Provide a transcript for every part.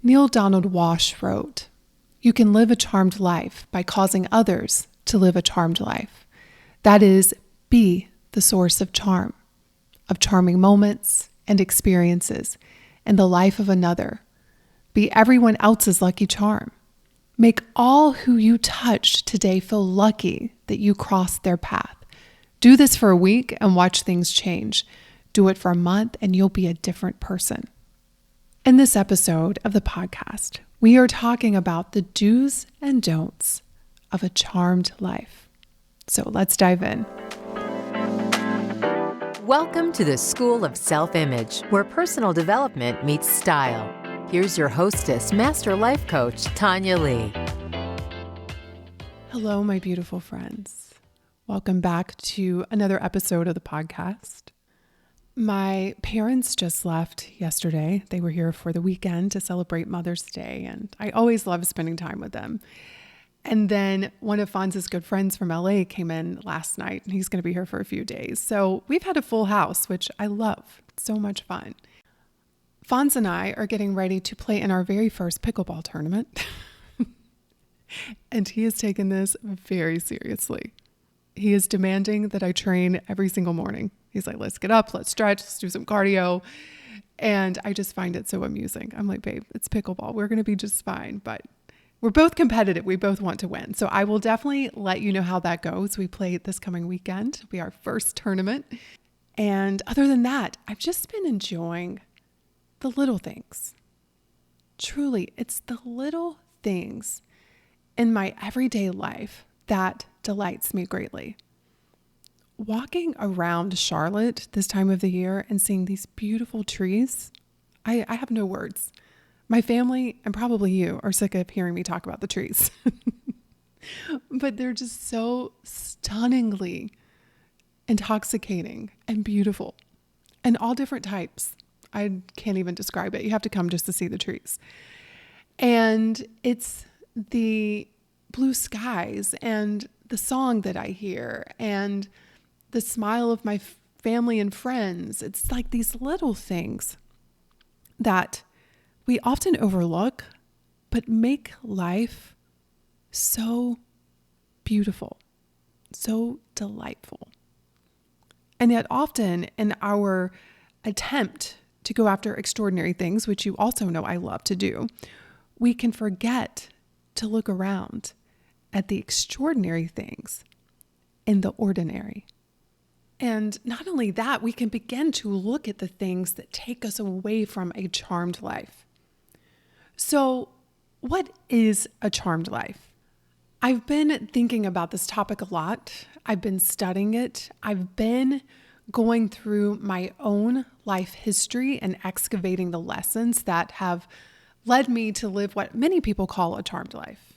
Neil Donald Walsh wrote, "You can live a charmed life by causing others to live a charmed life. That is, be the source of charm, of charming moments and experiences in the life of another. Be everyone else's lucky charm. Make all who you touched today feel lucky that you crossed their path. Do this for a week and watch things change. Do it for a month and you'll be a different person." In this episode of the podcast, we are talking about the do's and don'ts of a charmed life. So let's dive in. Welcome to the School of Self-Image, where personal development meets style. Here's your hostess, Master Life Coach, Tonta Leigh. Hello, my beautiful friends. Welcome back to another episode of the podcast. My parents just left yesterday. They were here for the weekend to celebrate Mother's Day, and I always love spending time with them. And then one of Fonz's good friends from LA came in last night, and he's going to be here for a few days. So we've had a full house, which I love. It's so much fun. Fonz and I are getting ready to play in our very first pickleball tournament. And he has taken this very seriously. He is demanding that I train every single morning. He's like, let's get up, let's stretch, let's do some cardio. And I just find it so amusing. I'm like, babe, it's pickleball. We're going to be just fine. But we're both competitive. We both want to win. So I will definitely let you know how that goes. We play this coming weekend. It'll be our first tournament. And other than that, I've just been enjoying the little things. Truly, it's the little things in my everyday life that delights me greatly. Walking around Charlotte this time of the year and seeing these beautiful trees, I have no words. My family, and probably you, are sick of hearing me talk about the trees. But they're just so stunningly intoxicating and beautiful, and all different types. I can't even describe it. You have to come just to see the trees. And it's the blue skies and the song that I hear and the smile of my family and friends. It's like these little things that we often overlook, but make life so beautiful, so delightful. And yet often in our attempt to go after extraordinary things, which you also know I love to do, we can forget to look around at the extraordinary things in the ordinary. And not only that, we can begin to look at the things that take us away from a charmed life. So, what is a charmed life? I've been thinking about this topic a lot. I've been studying it. I've been going through my own life history and excavating the lessons that have led me to live what many people call a charmed life.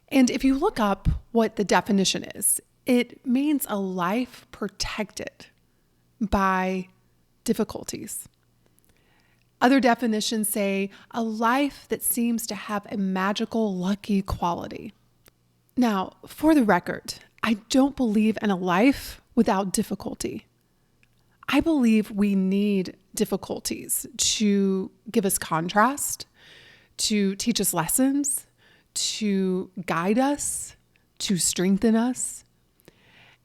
And if you look up what the definition is, it means a life protected by difficulties. Other definitions say a life that seems to have a magical, lucky quality. Now, for the record, I don't believe in a life without difficulty. I believe we need difficulties to give us contrast, to teach us lessons, to guide us, to strengthen us.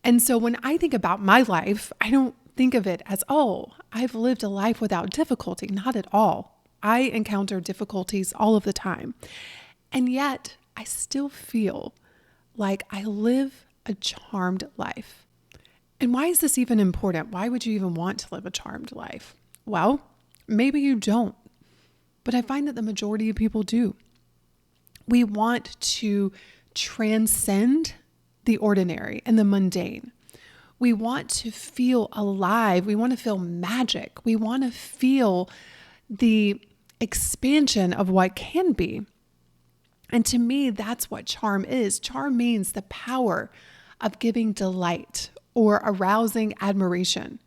And so when I think about my life, I don't think of it as, oh, I've lived a life without difficulty. Not at all. I encounter difficulties all of the time. And yet I still feel like I live a charmed life. And why is this even important? Why would you even want to live a charmed life? Well, maybe you don't, but I find that the majority of people do. We want to transcend the ordinary and the mundane. We want to feel alive. We want to feel magic. We want to feel the expansion of what can be. And to me, that's what charm is. Charm means the power of giving delight or arousing admiration,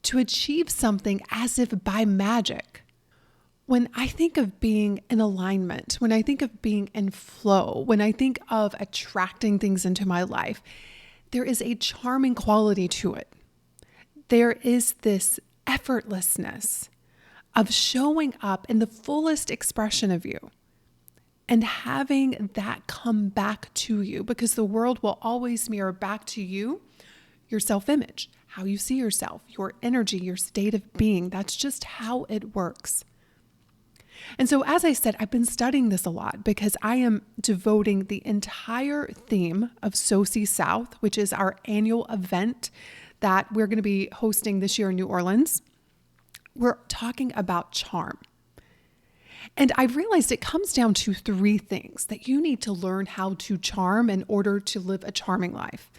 to achieve something as if by magic. When I think of being in alignment, when I think of being in flow, when I think of attracting things into my life, there is a charming quality to it. There is this effortlessness, of showing up in the fullest expression of you and having that come back to you, because the world will always mirror back to you your self-image, how you see yourself, your energy, your state of being. That's just how it works. And so, as I said, I've been studying this a lot because I am devoting the entire theme of SOSI South, which is our annual event that we're going to be hosting this year in New Orleans. We're talking about charm. And I've realized it comes down to three things that you need to learn how to charm in order to live a charming life.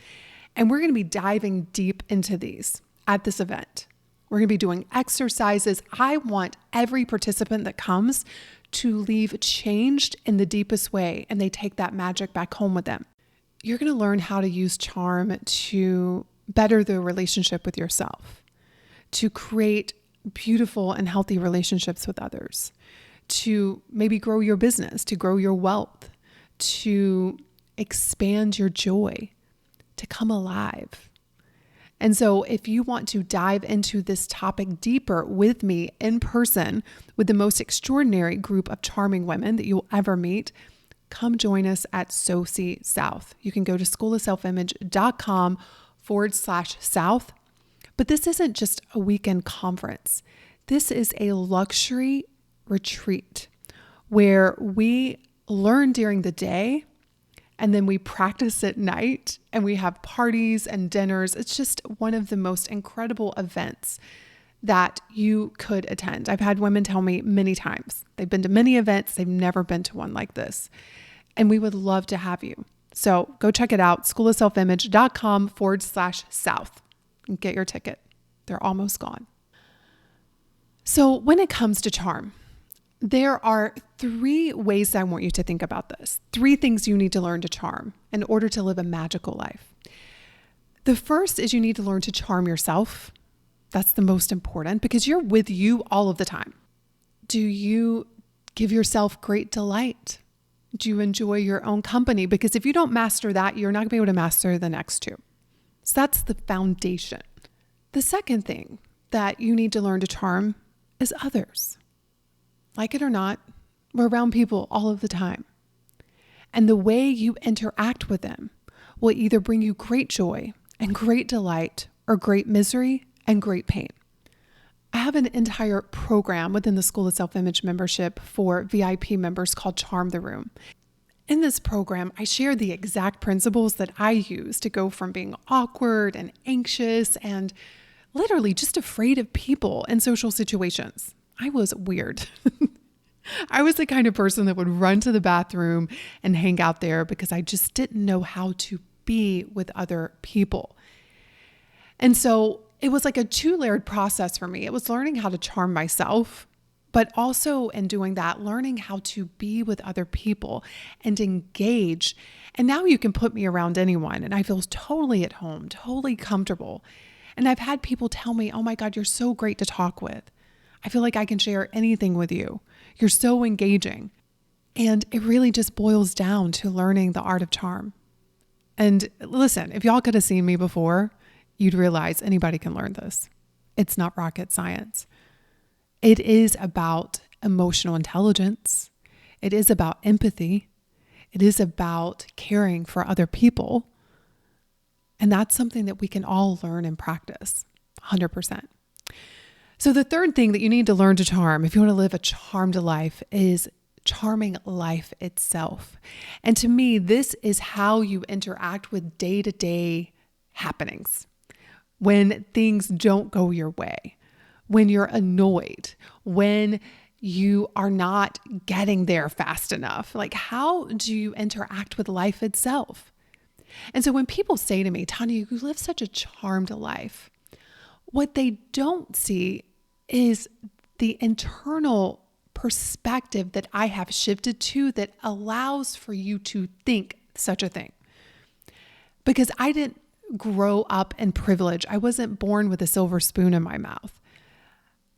And we're going to be diving deep into these at this event. We're going to be doing exercises. I want every participant that comes to leave changed in the deepest way, and they take that magic back home with them. You're going to learn how to use charm to better the relationship with yourself, to create beautiful and healthy relationships with others, to maybe grow your business, to grow your wealth, to expand your joy, to come alive. And so if you want to dive into this topic deeper with me in person with the most extraordinary group of charming women that you'll ever meet, come join us at SOSI South. You can go to schoolofselfimage.com/South. But this isn't just a weekend conference. This is a luxury retreat where we learn during the day and then we practice at night and we have parties and dinners. It's just one of the most incredible events that you could attend. I've had women tell me many times they've been to many events. They've never been to one like this. And we would love to have you. So go check it out, schoolofselfimage.com/South, and get your ticket. They're almost gone. So when it comes to charm, there are three ways I want you to think about this. Three things you need to learn to charm in order to live a magical life. The first is you need to learn to charm yourself. That's the most important because you're with you all of the time. Do you give yourself great delight? Do you enjoy your own company? Because if you don't master that, you're not going to be able to master the next two. So that's the foundation. The second thing that you need to learn to charm is others. Like it or not, we're around people all of the time. And the way you interact with them will either bring you great joy and great delight or great misery and great pain. I have an entire program within the School of Self-Image membership for VIP members called Charm the Room. In this program, I share the exact principles that I use to go from being awkward and anxious and literally just afraid of people in social situations. I was weird. I was the kind of person that would run to the bathroom and hang out there because I just didn't know how to be with other people. And so it was like a two-layered process for me. It was learning how to charm myself, but also in doing that, learning how to be with other people and engage. And now you can put me around anyone and I feel totally at home, totally comfortable. And I've had people tell me, oh my God, you're so great to talk with. I feel like I can share anything with you. You're so engaging. And it really just boils down to learning the art of charm. And listen, if y'all could have seen me before, you'd realize anybody can learn this. It's not rocket science. It is about emotional intelligence. It is about empathy. It is about caring for other people. And that's something that we can all learn and practice 100%. So the third thing that you need to learn to charm, if you want to live a charmed life, is charming life itself. And to me, this is how you interact with day-to-day happenings. When things don't go your way, when you're annoyed, when you are not getting there fast enough, like how do you interact with life itself? And so when people say to me, Tanya, you live such a charmed life, what they don't see is the internal perspective that I have shifted to that allows for you to think such a thing. Because I didn't grow up in privilege. I wasn't born with a silver spoon in my mouth.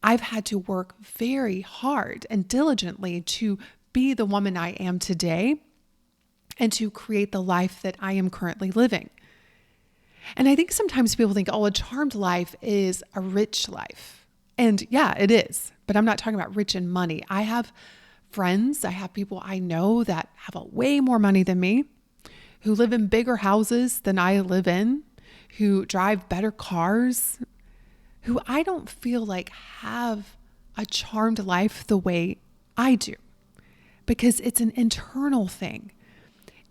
I've had to work very hard and diligently to be the woman I am today and to create the life that I am currently living. And I think sometimes people think, oh, a charmed life is a rich life. And yeah, it is, but I'm not talking about rich in money. I have friends, I have people I know that have a way more money than me, who live in bigger houses than I live in, who drive better cars, who I don't feel like have a charmed life the way I do, because it's an internal thing.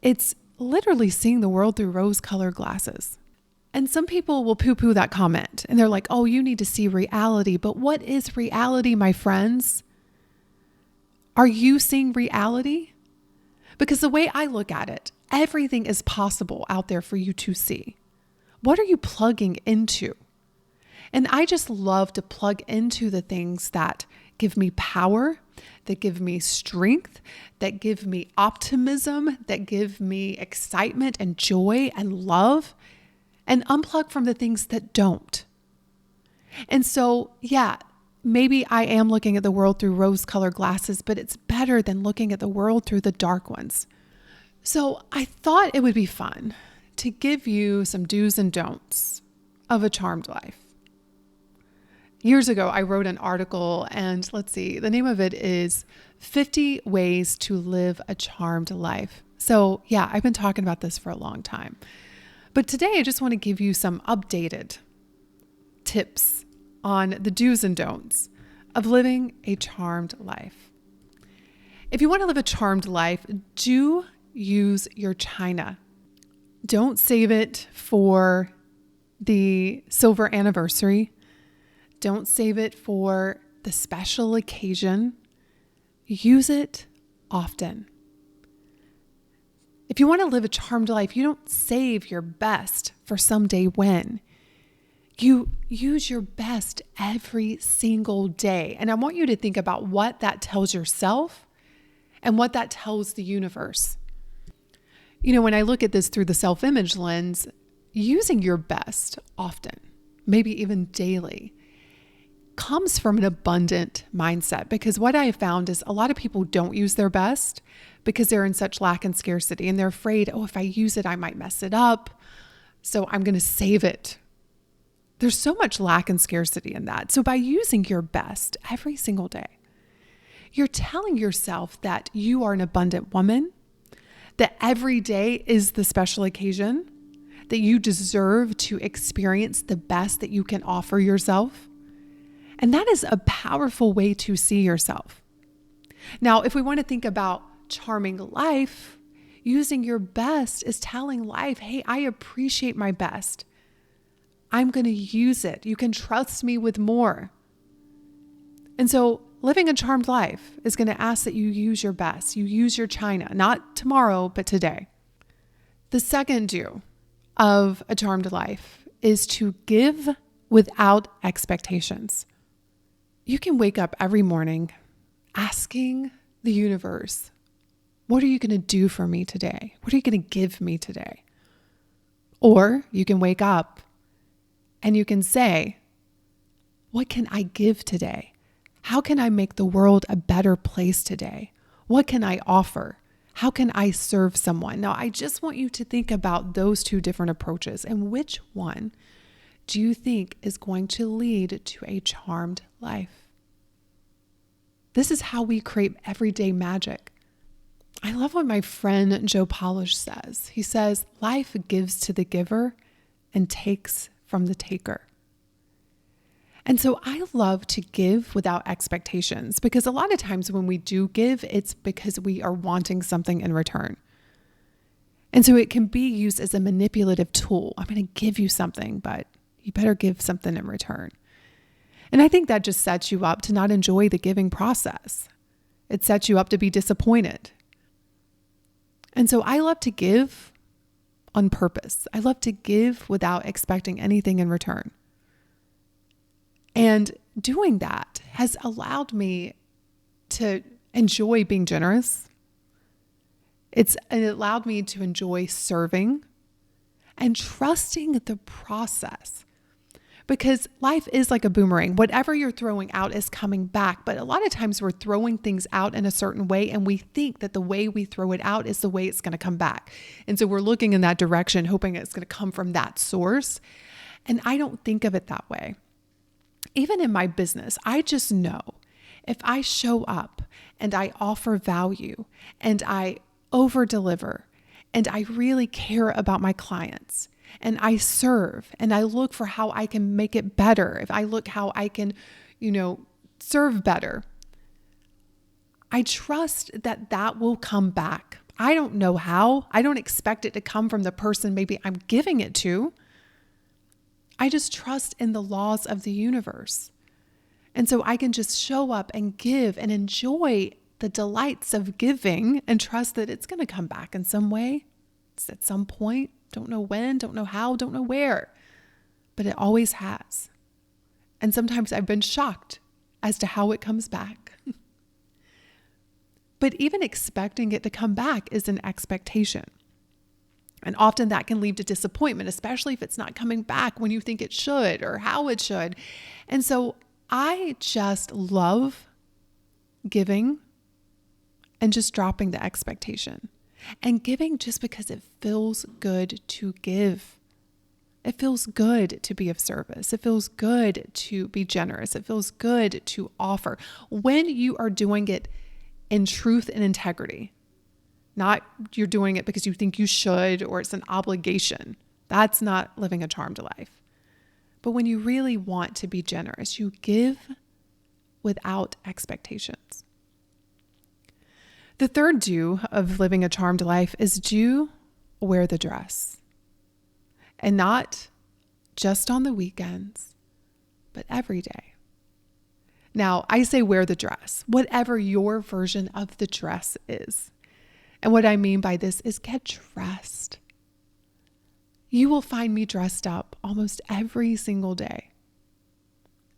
It's literally seeing the world through rose-colored glasses. And some people will poo-poo that comment and they're like, oh, you need to see reality. But what is reality, my friends? Are you seeing reality? Because the way I look at it, everything is possible out there for you to see. What are you plugging into? And I just love to plug into the things that give me power, that give me strength, that give me optimism, that give me excitement and joy and love, and unplug from the things that don't. And so, yeah, maybe I am looking at the world through rose-colored glasses, but it's better than looking at the world through the dark ones. So I thought it would be fun to give you some do's and don'ts of a charmed life. Years ago, I wrote an article, and let's see, the name of it is 50 Ways to Live a Charmed Life. So yeah, I've been talking about this for a long time. But today I just want to give you some updated tips on the do's and don'ts of living a charmed life. If you want to live a charmed life, do use your china. Don't save it for the silver anniversary. Don't save it for the special occasion. Use it often. If you want to live a charmed life, you don't save your best for someday when. You use your best every single day. And I want you to think about what that tells yourself and what that tells the universe. You know, when I look at this through the self-image lens, using your best often, maybe even daily, comes from an abundant mindset, because what I have found is a lot of people don't use their best because they're in such lack and scarcity, and they're afraid, oh, if I use it, I might mess it up. So I'm going to save it. There's so much lack and scarcity in that. So by using your best every single day, you're telling yourself that you are an abundant woman, that every day is the special occasion, that you deserve to experience the best that you can offer yourself. And that is a powerful way to see yourself. Now, if we want to think about charming life, using your best is telling life, hey, I appreciate my best. I'm going to use it. You can trust me with more. And so living a charmed life is going to ask that you use your best. You use your china, not tomorrow, but today. The second do of a charmed life is to give without expectations. You can wake up every morning asking the universe, what are you going to do for me today? What are you going to give me today? Or you can wake up and you can say, what can I give today? How can I make the world a better place today? What can I offer? How can I serve someone? Now, I just want you to think about those two different approaches, and which one do you think is going to lead to a charmed life? This is how we create everyday magic. I love what my friend Joe Polish says. He says, life gives to the giver and takes from the taker. And so I love to give without expectations, because a lot of times when we do give, it's because we are wanting something in return. And so it can be used as a manipulative tool. I'm going to give you something, but you better give something in return. And I think that just sets you up to not enjoy the giving process. It sets you up to be disappointed. And so I love to give on purpose. I love to give without expecting anything in return. And doing that has allowed me to enjoy being generous. It allowed me to enjoy serving and trusting the process, because life is like a boomerang. Whatever you're throwing out is coming back. But a lot of times we're throwing things out in a certain way, and we think that the way we throw it out is the way it's going to come back. And so we're looking in that direction, hoping it's going to come from that source. And I don't think of it that way. Even in my business, I just know If I show up and I offer value and I over deliver and I really care about my clients and I serve and I look for how I can make it better, if I look how I can, serve better, I trust that that will come back. I don't know how. I don't expect it to come from the person maybe I'm giving it to. I just trust in the laws of the universe. And so I can just show up and give and enjoy the delights of giving and trust that it's going to come back in some way. It's at some point. Don't know when, don't know how, don't know where, but it always has. And sometimes I've been shocked as to how it comes back. But even expecting it to come back is an expectation. And often that can lead to disappointment, especially if it's not coming back when you think it should or how it should. And so I just love giving and just dropping the expectation and giving just because it feels good to give. It feels good to be of service. It feels good to be generous. It feels good to offer when you are doing it in truth and integrity. Not you're doing it because you think you should or it's an obligation. That's not living a charmed life. But when you really want to be generous, you give without expectations. The third do of living a charmed life is do wear the dress. And not just on the weekends, but every day. Now, I say wear the dress, whatever your version of the dress is. And what I mean by this is get dressed. You will find me dressed up almost every single day.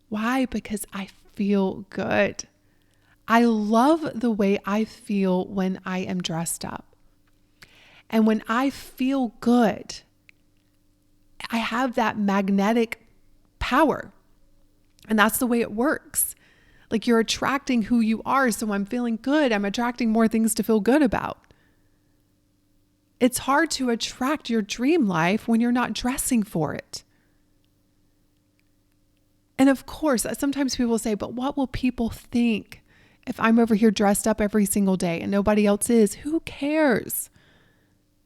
Why? Because I feel good. I love the way I feel when I am dressed up. And when I feel good, I have that magnetic power. And that's the way it works. Like you're attracting who you are. So I'm feeling good. I'm attracting more things to feel good about. It's hard to attract your dream life when you're not dressing for it. And of course, sometimes people say, but what will people think if I'm over here dressed up every single day and nobody else is? Who cares?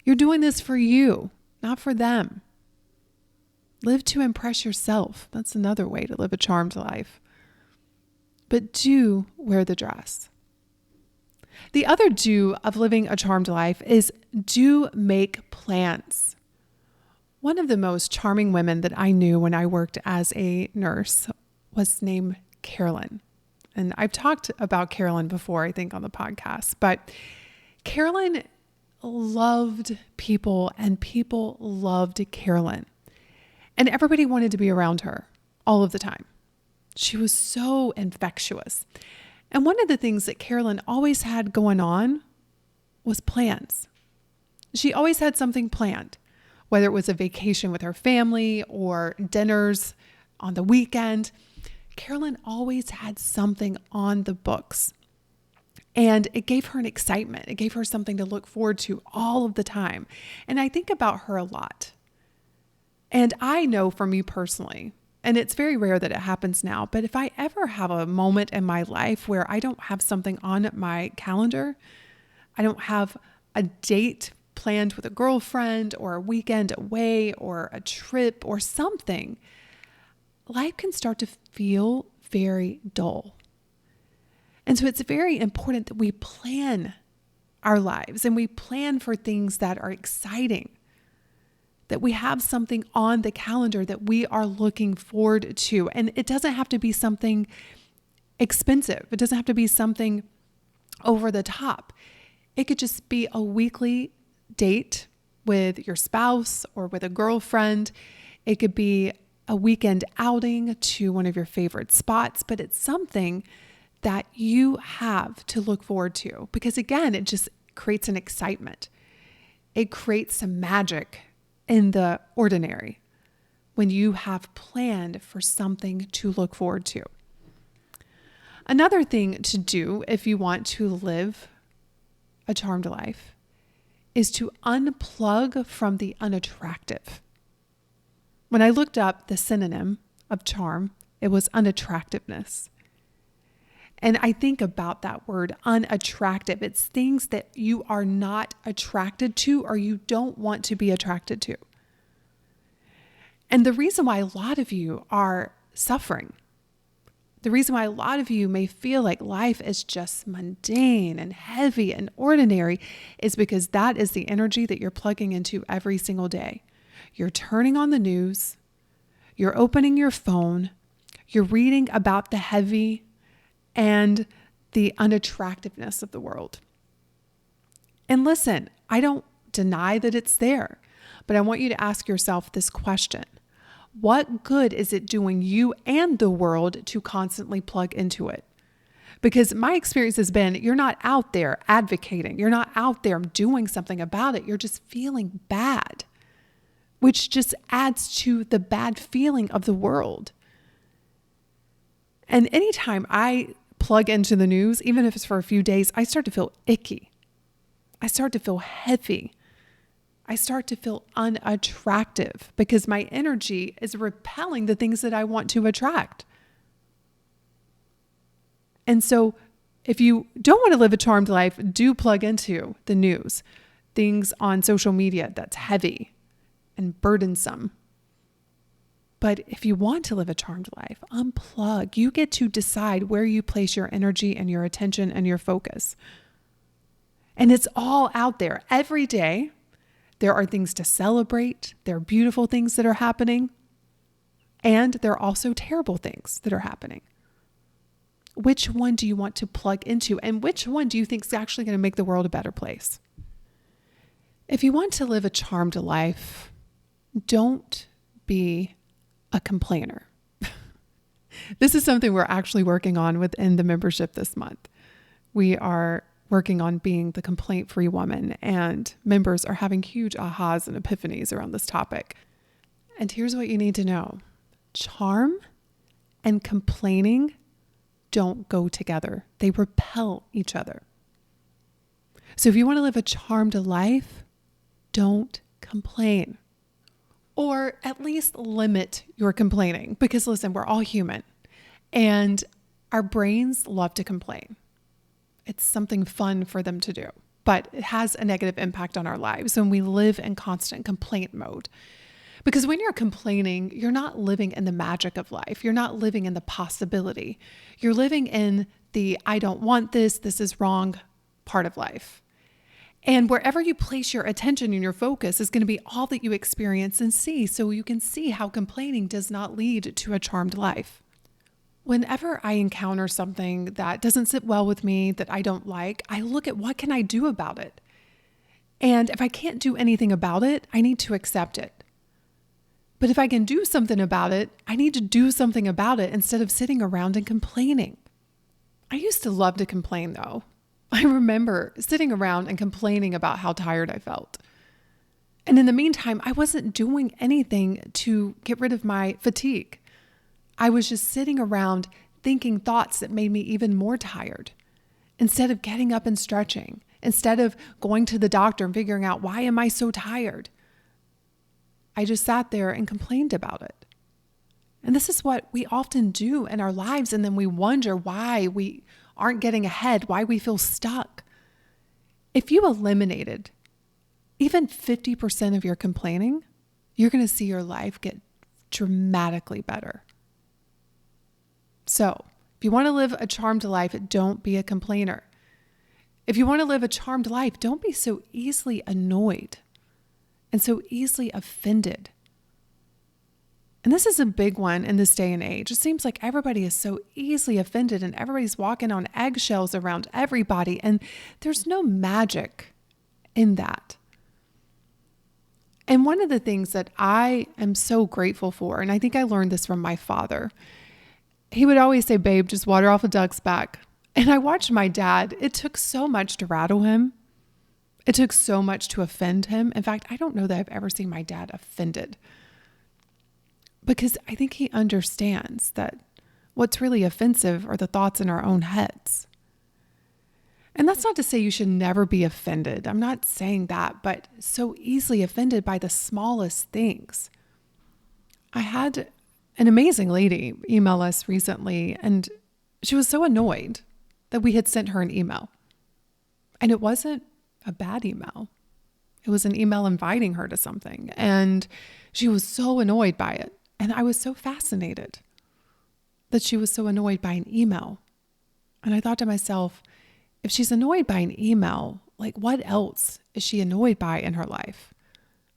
You're doing this for you, not for them. Live to impress yourself. That's another way to live a charmed life. But do wear the dress. The other do of living a charmed life is do make plans. One of the most charming women that I knew when I worked as a nurse was named Carolyn. And I've talked about Carolyn before, I think, on the podcast. But Carolyn loved people and people loved Carolyn. And everybody wanted to be around her all of the time. She was so infectious. And one of the things that Carolyn always had going on was plans. She always had something planned, whether it was a vacation with her family or dinners on the weekend. Carolyn always had something on the books. And it gave her an excitement. It gave her something to look forward to all of the time. And I think about her a lot. And I know for me personally, and it's very rare that it happens now, but if I ever have a moment in my life where I don't have something on my calendar, I don't have a date planned with a girlfriend or a weekend away or a trip or something, life can start to feel very dull. And so it's very important that we plan our lives and we plan for things that are exciting, that we have something on the calendar that we are looking forward to. And it doesn't have to be something expensive. It doesn't have to be something over the top. It could just be a weekly date with your spouse or with a girlfriend. It could be a weekend outing to one of your favorite spots, but it's something that you have to look forward to because again, it just creates an excitement. It creates some magic in the ordinary when you have planned for something to look forward to. Another thing to do if you want to live a charmed life is to unplug from the unattractive. When I looked up the synonym of charm, it was unattractiveness. And I think about that word unattractive. It's things that you are not attracted to or you don't want to be attracted to. And the reason why a lot of you are suffering, the reason why a lot of you may feel like life is just mundane and heavy and ordinary is because that is the energy that you're plugging into every single day. You're turning on the news, you're opening your phone, you're reading about the heavy and the unattractiveness of the world. And listen, I don't deny that it's there, but I want you to ask yourself this question. What good is it doing you and the world to constantly plug into it? Because my experience has been, you're not out there advocating. You're not out there doing something about it. You're just feeling bad, which just adds to the bad feeling of the world. And anytime I plug into the news, even if it's for a few days, I start to feel icky. I start to feel heavy. I start to feel unattractive because my energy is repelling the things that I want to attract. And so if you don't want to live a charmed life, do plug into the news, things on social media that's heavy and burdensome. But if you want to live a charmed life, unplug. You get to decide where you place your energy and your attention and your focus. And it's all out there every day. There are things to celebrate. There are beautiful things that are happening. And there are also terrible things that are happening. Which one do you want to plug into? And which one do you think is actually going to make the world a better place? If you want to live a charmed life, don't be a complainer. This is something we're actually working on within the membership this month. We are working on being the complaint-free woman, and members are having huge ahas and epiphanies around this topic. And here's what you need to know. Charm and complaining don't go together. They repel each other. So if you want to live a charmed life, don't complain. Or at least limit your complaining. Because listen, we're all human and our brains love to complain. It's something fun for them to do, but it has a negative impact on our lives when we live in constant complaint mode. Because when you're complaining, you're not living in the magic of life. You're not living in the possibility. You're living in the I don't want this is wrong part of life. And wherever you place your attention and your focus is going to be all that you experience and see, so you can see how complaining does not lead to a charmed life. Whenever I encounter something that doesn't sit well with me, that I don't like, I look at what can I do about it? And if I can't do anything about it, I need to accept it. But if I can do something about it, I need to do something about it instead of sitting around and complaining. I used to love to complain though. I remember sitting around and complaining about how tired I felt. And in the meantime, I wasn't doing anything to get rid of my fatigue. I was just sitting around thinking thoughts that made me even more tired. Instead of getting up and stretching, instead of going to the doctor and figuring out, why am I so tired? I just sat there and complained about it. And this is what we often do in our lives. And then we wonder why we aren't getting ahead, why we feel stuck. If you eliminated even 50% of your complaining, you're going to see your life get dramatically better. So if you want to live a charmed life, don't be a complainer. If you want to live a charmed life, don't be so easily annoyed and so easily offended. And this is a big one in this day and age. It seems like everybody is so easily offended and everybody's walking on eggshells around everybody, and there's no magic in that. And one of the things that I am so grateful for, and I think I learned this from my father, he would always say, babe, just water off a duck's back. And I watched my dad. It took so much to rattle him. It took so much to offend him. In fact, I don't know that I've ever seen my dad offended, because I think he understands that what's really offensive are the thoughts in our own heads. And that's not to say you should never be offended. I'm not saying that, but so easily offended by the smallest things. I had an amazing lady email us recently, and she was so annoyed that we had sent her an email. And it wasn't a bad email. It was an email inviting her to something. And she was so annoyed by it. And I was so fascinated that she was so annoyed by an email. And I thought to myself, if she's annoyed by an email, like what else is she annoyed by in her life?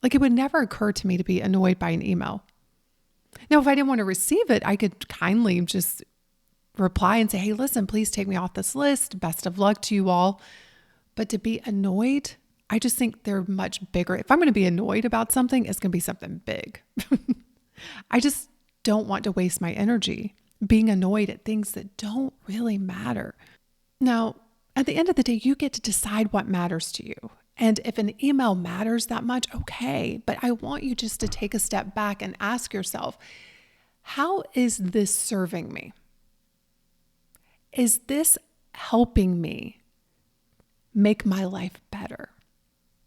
Like it would never occur to me to be annoyed by an email. Now, if I didn't want to receive it, I could kindly just reply and say, hey, listen, please take me off this list. Best of luck to you all. But to be annoyed, I just think they're much bigger. If I'm going to be annoyed about something, it's going to be something big. I just don't want to waste my energy being annoyed at things that don't really matter. Now, at the end of the day, you get to decide what matters to you. And if an email matters that much, okay. But I want you just to take a step back and ask yourself, how is this serving me? Is this helping me make my life better?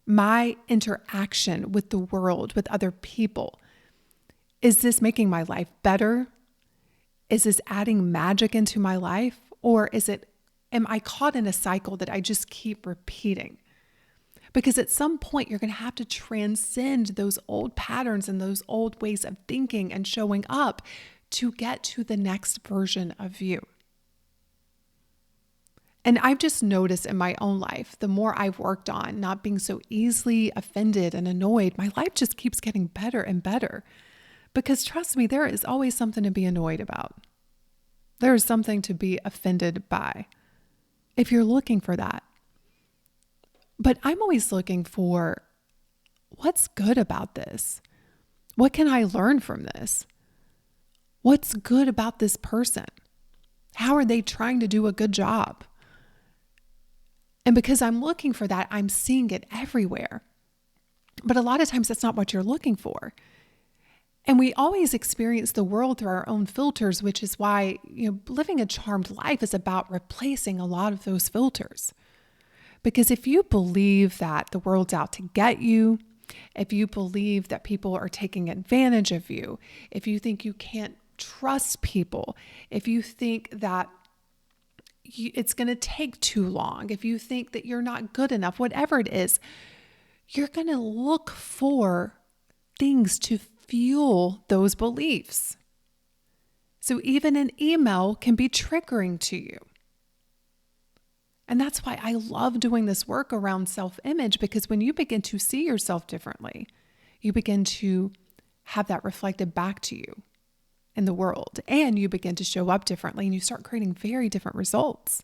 My interaction with the world, with other people, is this making my life better? Is this adding magic into my life? Or am I caught in a cycle that I just keep repeating? Because at some point, you're going to have to transcend those old patterns and those old ways of thinking and showing up to get to the next version of you. And I've just noticed in my own life, the more I've worked on not being so easily offended and annoyed, my life just keeps getting better and better. Because trust me, there is always something to be annoyed about. There is something to be offended by if you're looking for that. But I'm always looking for what's good about this? What can I learn from this? What's good about this person? How are they trying to do a good job? And because I'm looking for that, I'm seeing it everywhere. But a lot of times that's not what you're looking for. And we always experience the world through our own filters, which is why, living a charmed life is about replacing a lot of those filters. Because if you believe that the world's out to get you, if you believe that people are taking advantage of you, if you think you can't trust people, if you think that it's going to take too long, if you think that you're not good enough, whatever it is, you're going to look for things to fuel those beliefs. So even an email can be triggering to you. And that's why I love doing this work around self-image, because when you begin to see yourself differently, you begin to have that reflected back to you in the world, and you begin to show up differently and you start creating very different results.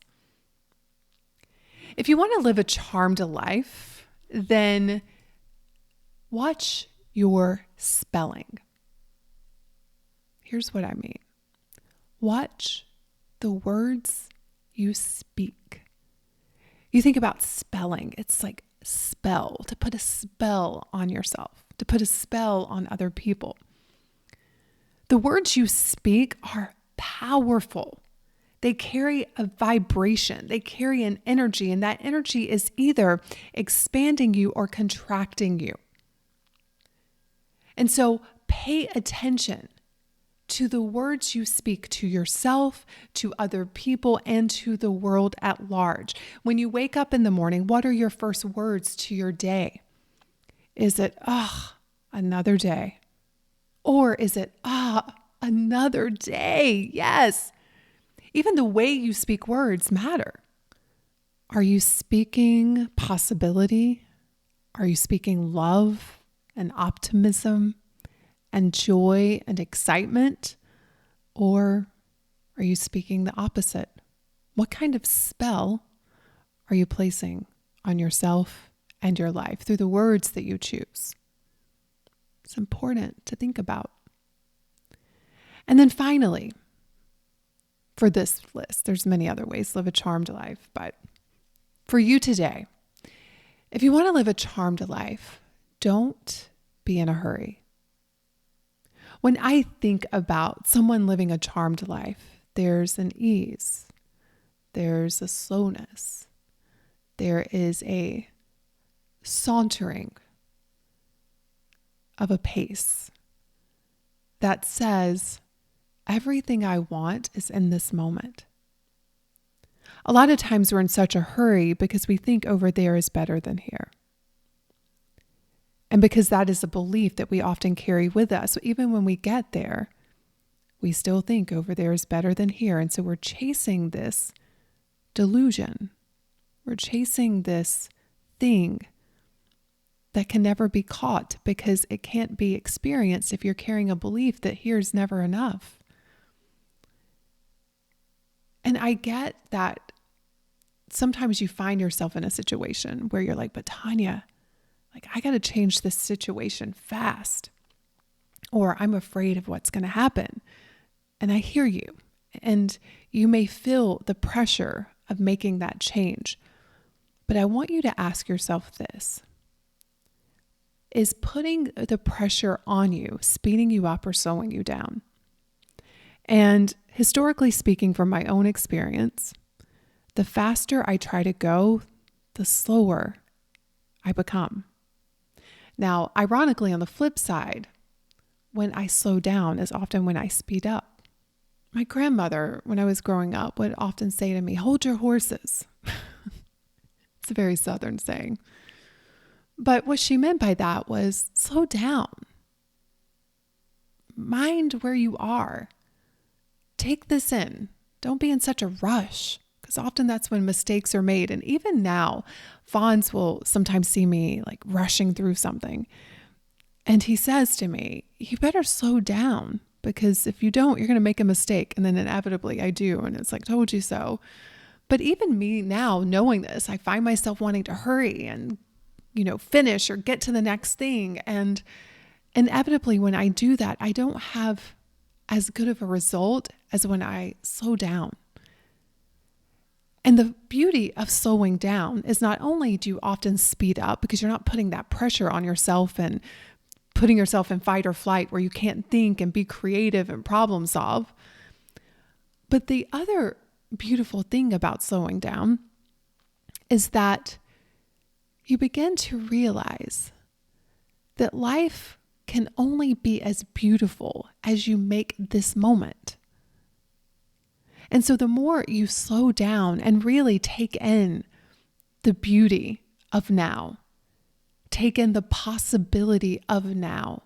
If you want to live a charmed life, then watch your spelling. Here's what I mean. Watch the words you speak. You think about spelling. It's like spell, to put a spell on yourself, to put a spell on other people. The words you speak are powerful. They carry a vibration. They carry an energy, and that energy is either expanding you or contracting you. And so pay attention to the words you speak to yourself, to other people, and to the world at large. When you wake up in the morning, what are your first words to your day? Is it, another day? Or is it, another day? Yes. Even the way you speak words matter. Are you speaking possibility? Are you speaking love and optimism and joy and excitement? Or are you speaking the opposite? What kind of spell are you placing on yourself and your life through the words that you choose? It's important to think about. And then finally, for this list, there's many other ways to live a charmed life, but for you today, if you want to live a charmed life, don't be in a hurry. When I think about someone living a charmed life, there's an ease, there's a slowness, there is a sauntering of a pace that says, everything I want is in this moment. A lot of times we're in such a hurry because we think over there is better than here. And because that is a belief that we often carry with us. So even when we get there, we still think over there is better than here. And so we're chasing this delusion. We're chasing this thing that can never be caught because it can't be experienced if you're carrying a belief that here's never enough. And I get that sometimes you find yourself in a situation where you're like, but Tanya, like, I got to change this situation fast, or I'm afraid of what's going to happen. And I hear you, and you may feel the pressure of making that change. But I want you to ask yourself this: is putting the pressure on you speeding you up or slowing you down? And historically speaking, from my own experience, the faster I try to go, the slower I become. Now, ironically, on the flip side, when I slow down is often when I speed up. My grandmother, when I was growing up, would often say to me, "Hold your horses." It's a very Southern saying. But what she meant by that was slow down. Mind where you are. Take this in. Don't be in such a rush, because often that's when mistakes are made. And even now, Fonz will sometimes see me like rushing through something. And he says to me, "You better slow down, because if you don't, you're going to make a mistake." And then inevitably I do. And it's like, told you so. But even me now, knowing this, I find myself wanting to hurry and, finish or get to the next thing. And inevitably when I do that, I don't have as good of a result as when I slow down. And the beauty of slowing down is not only do you often speed up because you're not putting that pressure on yourself and putting yourself in fight or flight where you can't think and be creative and problem solve, but the other beautiful thing about slowing down is that you begin to realize that life can only be as beautiful as you make this moment. And so the more you slow down and really take in the beauty of now, take in the possibility of now,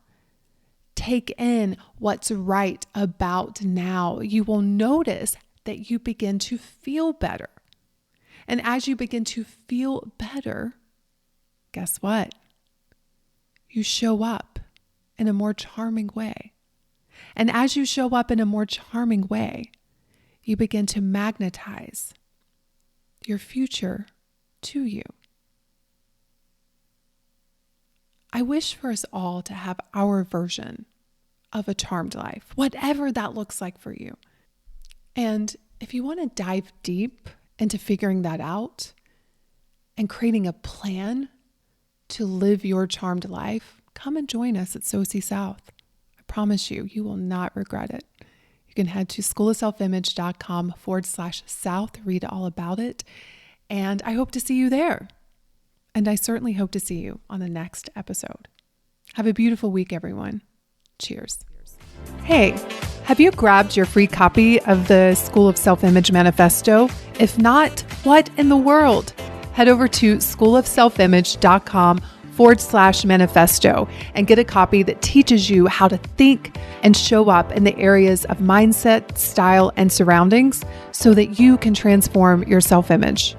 take in what's right about now, you will notice that you begin to feel better. And as you begin to feel better, guess what? You show up in a more charming way. And as you show up in a more charming way, you begin to magnetize your future to you. I wish for us all to have our version of a charmed life, whatever that looks like for you. And if you want to dive deep into figuring that out and creating a plan to live your charmed life, come and join us at SOSI South. I promise you, you will not regret it. You can head to schoolofselfimage.com/South, read all about it. And I hope to see you there. And I certainly hope to see you on the next episode. Have a beautiful week, everyone. Cheers. Hey, have you grabbed your free copy of the School of Self-Image Manifesto? If not, what in the world? Head over to schoolofselfimage.com/manifesto and get a copy that teaches you how to think and show up in the areas of mindset, style, and surroundings so that you can transform your self-image.